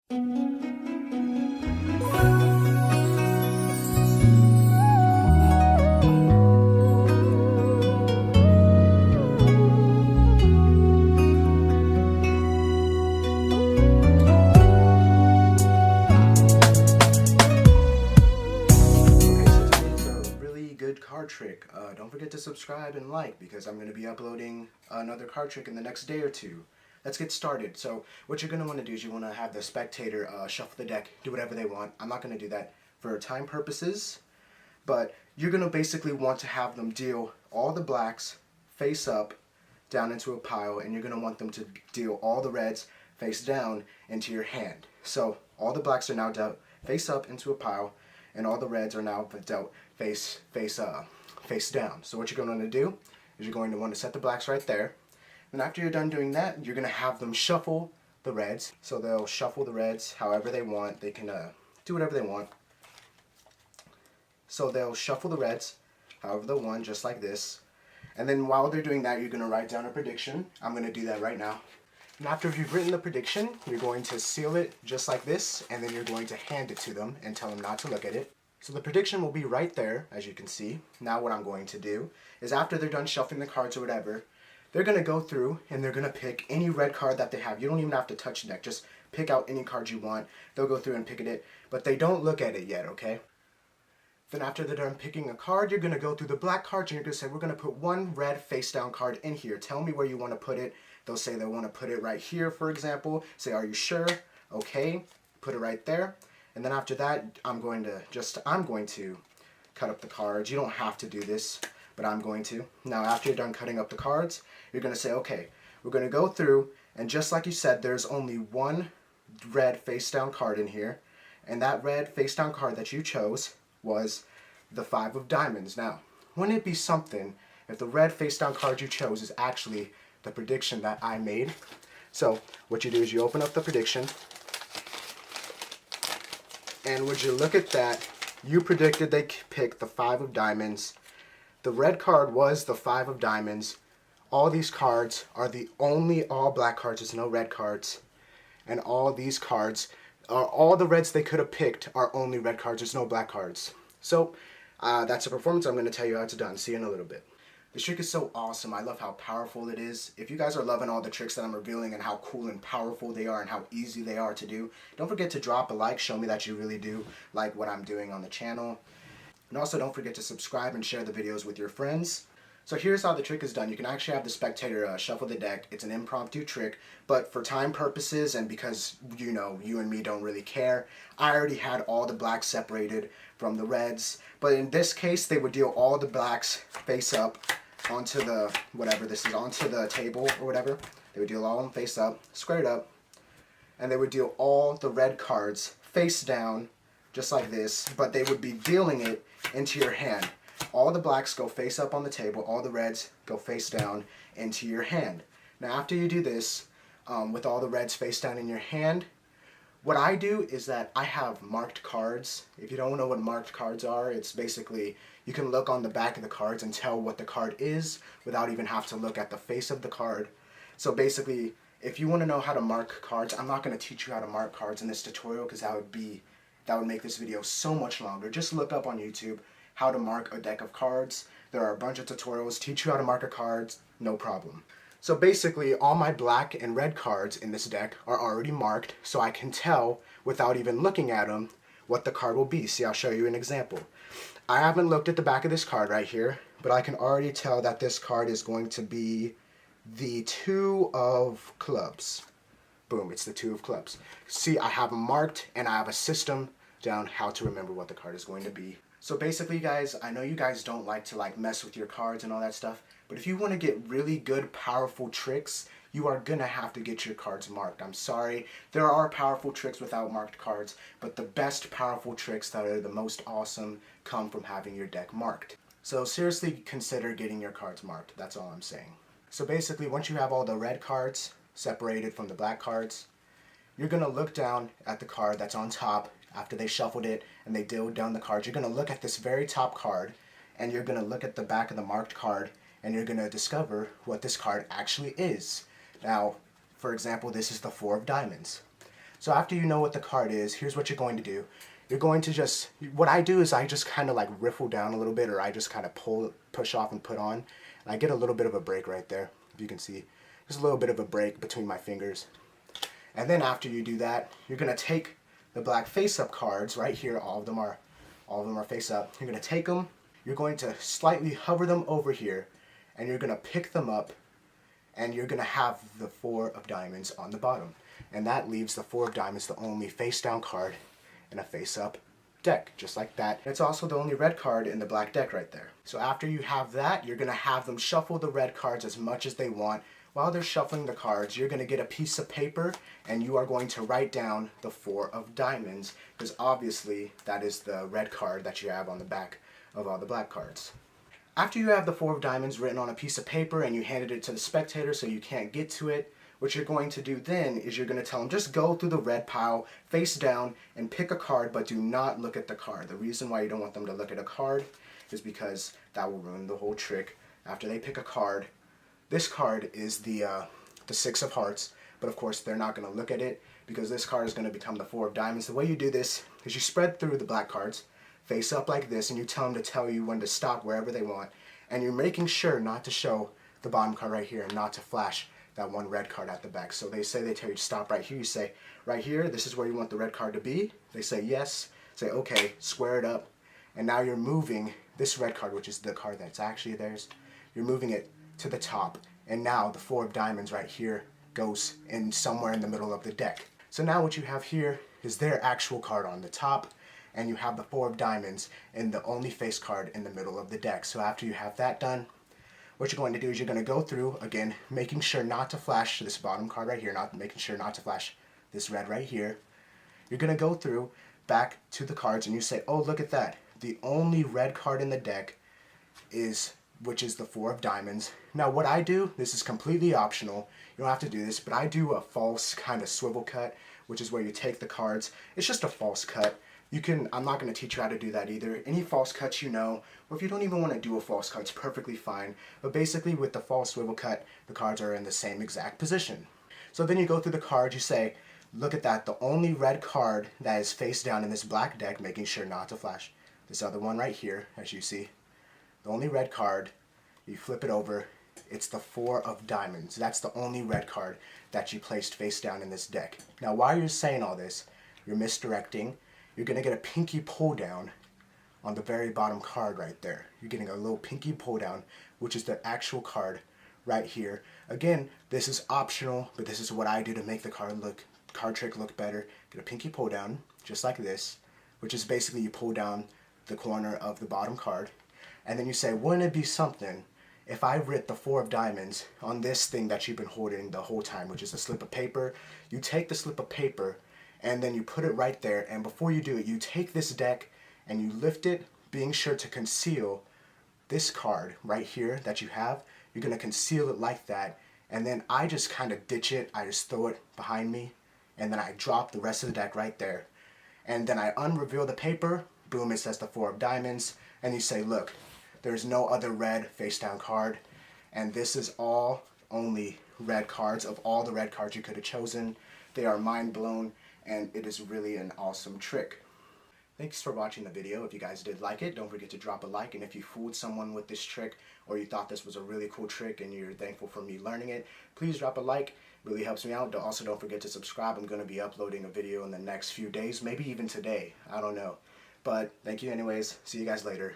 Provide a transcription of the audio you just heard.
Card trick. Don't forget to subscribe and like because I'm going to be uploading another card trick in the next day or two. Let's get started. So what you're going to want to do is you want to have the spectator shuffle the deck, do whatever they want. I'm not going to do that for time purposes, but you're going to basically want to have them deal all the blacks face up down into a pile, and you're going to want them to deal all the reds face down into your hand. So all the blacks are now dealt face up into a pile, and all the reds are now dealt face down. So what you're going to want to do is you're going to want to set the blacks right there. And after you're done doing that, you're going to have them shuffle the reds. So they'll shuffle the reds however they want. They can do whatever they want. So they'll shuffle the reds however they want, just like this. And then while they're doing that, you're going to write down a prediction. I'm going to do that right now. And after you've written the prediction, you're going to seal it just like this, and then you're going to hand it to them and tell them not to look at it. So the prediction will be right there, as you can see. Now what I'm going to do is after they're done shuffling the cards or whatever, they're going to go through and they're going to pick any red card that they have. You don't even have to touch the deck. Just pick out any card you want. They'll go through and pick it, but they don't look at it yet, okay? Then after they're done picking a card, you're going to go through the black cards and you're going to say, we're going to put one red face down card in here. Tell me where you want to put it. They'll say they want to put it right here, for example. Say, are you sure? Okay. Put it right there. And then after that, I'm going to cut up the cards. You don't have to do this, but I'm going to. Now, after you're done cutting up the cards, you're going to say, okay, we're going to go through, and just like you said, there's only one red face down card in here, and that red face down card that you chose was the 5 of diamonds. Now, wouldn't it be something if the red face down card you chose is actually the prediction that I made? So, what you do is you open up the prediction, and would you look at that, you predicted they picked the 5 of diamonds. The red card was the 5 of diamonds. All these cards are the only all black cards. There's no red cards. And all these cards, all the reds they could have picked are only red cards. There's no black cards. So that's a performance. I'm going to tell you how it's done. See you in a little bit. This trick is so awesome. I love how powerful it is. If you guys are loving all the tricks that I'm revealing and how cool and powerful they are and how easy they are to do, don't forget to drop a like. Show me that you really do like what I'm doing on the channel. And also don't forget to subscribe and share the videos with your friends. So here's how the trick is done. You can actually have the spectator shuffle the deck. It's an impromptu trick, but for time purposes and because, you know, you and me don't really care, I already had all the blacks separated from the reds. But in this case, they would deal all the blacks face up onto the, whatever this is, onto the table or whatever. They would deal all of them face up, squared up, and they would deal all the red cards face down, just like this, but they would be dealing it into your hand. All the blacks go face up on the table, all the reds go face down into your hand. Now after you do this, with all the reds face down in your hand, what I do is that I have marked cards. If you don't know what marked cards are, it's basically, you can look on the back of the cards and tell what the card is without even have to look at the face of the card. So basically, if you want to know how to mark cards, I'm not going to teach you how to mark cards in this tutorial because that would make this video so much longer. Just look up on YouTube how to mark a deck of cards. There are a bunch of tutorials teach you how to mark a card, no problem. So basically all my black and red cards in this deck are already marked, so I can tell without even looking at them what the card will be. See, I'll show you an example. I haven't looked at the back of this card right here, but I can already tell that this card is going to be the 2 of clubs. Boom, it's the 2 of clubs. See, I have them marked and I have a system down how to remember what the card is going to be. So basically, guys, I know you guys don't like to mess with your cards and all that stuff, but if you want to get really good, powerful tricks, you are going to have to get your cards marked. I'm sorry, there are powerful tricks without marked cards, but the best powerful tricks that are the most awesome come from having your deck marked. So seriously consider getting your cards marked, that's all I'm saying. So basically, once you have all the red cards separated from the black cards, you're going to look down at the card that's on top after they shuffled it and they dealt down the cards. You're going to look at this very top card and you're going to look at the back of the marked card and you're going to discover what this card actually is. Now, for example, this is the 4 of diamonds. So after you know what the card is, here's what you're going to do. You're going to just, what I do is I just kind of like riffle down a little bit, or I just kind of push off and put on. And I get a little bit of a break right there, if you can see. Just a little bit of a break between my fingers. And then after you do that, you're going to take the black face-up cards right here. All of them are face up. You're going to take them. You're going to slightly hover them over here, and you're going to pick them up, and you're going to have the 4 of diamonds on the bottom. And that leaves the 4 of diamonds the only face-down card in a face-up deck, just like that. It's also the only red card in the black deck right there. So after you have that, you're going to have them shuffle the red cards as much as they want. While they're shuffling the cards, you're going to get a piece of paper, and you are going to write down the 4 of diamonds, because obviously that is the red card that you have on the back of all the black cards. After you have the 4 of diamonds written on a piece of paper and you handed it to the spectator so you can't get to it, what you're going to do then is you're going to tell them, just go through the red pile, face down, and pick a card, but do not look at the card. The reason why you don't want them to look at a card is because that will ruin the whole trick. After they pick a card, this card is the 6 of hearts, but of course they're not going to look at it because this card is going to become the 4 of diamonds. The way you do this is you spread through the black cards, face up like this, and you tell them to tell you when to stop wherever they want, and you're making sure not to show the bottom card right here and not to flash that one red card at the back. So they tell you to stop right here. You say, right here, this is where you want the red card to be. They say yes. Say, okay, square it up. And now you're moving this red card, which is the card that's actually theirs, you're moving it to the top. And now the 4 of diamonds right here goes in somewhere in the middle of the deck. So now what you have here is their actual card on the top, and you have the 4 of diamonds and the only face card in the middle of the deck. So after you have that done, what you're going to do is you're going to go through, again, making sure not to flash this bottom card right here, making sure not to flash this red right here. You're going to go through back to the cards and you say, oh, look at that. The only red card in the deck which is the 4 of diamonds. Now what I do, this is completely optional. You don't have to do this, but I do a false kind of swivel cut, which is where you take the cards. It's just a false cut. I'm not going to teach you how to do that either. Any false cuts you know, or if you don't even want to do a false cut, it's perfectly fine. But basically with the false swivel cut, the cards are in the same exact position. So then you go through the cards, you say, look at that, the only red card that is face down in this black deck, making sure not to flash this other one right here, as you see. The only red card, you flip it over, it's the 4 of diamonds. That's the only red card that you placed face down in this deck. Now while you're saying all this, you're misdirecting. You're going to get a pinky pull down on the very bottom card right there. You're getting a little pinky pull down, which is the actual card right here. Again, this is optional, but this is what I do to make the card trick look better. Get a pinky pull down, just like this, which is basically you pull down the corner of the bottom card. And then you say, wouldn't it be something if I writ the 4 of diamonds on this thing that you've been holding the whole time, which is a slip of paper. You take the slip of paper and then you put it right there, and before you do it, you take this deck and you lift it, being sure to conceal this card right here that you have. You're going to conceal it like that, and then I just kind of ditch it. I just throw it behind me, and then I drop the rest of the deck right there. And then I unreveal the paper, boom, it says the 4 of diamonds, and you say, look, there's no other red face down card, and this is all only red cards of all the red cards you could have chosen. They are mind blown, and it is really an awesome trick. Thanks for watching the video. If you guys did like it, don't forget to drop a like, and if you fooled someone with this trick or you thought this was a really cool trick and you're thankful for me learning it, please drop a like. It really helps me out. Also, don't forget to subscribe. I'm going to be uploading a video in the next few days, maybe even today. I don't know. But thank you anyways. See you guys later.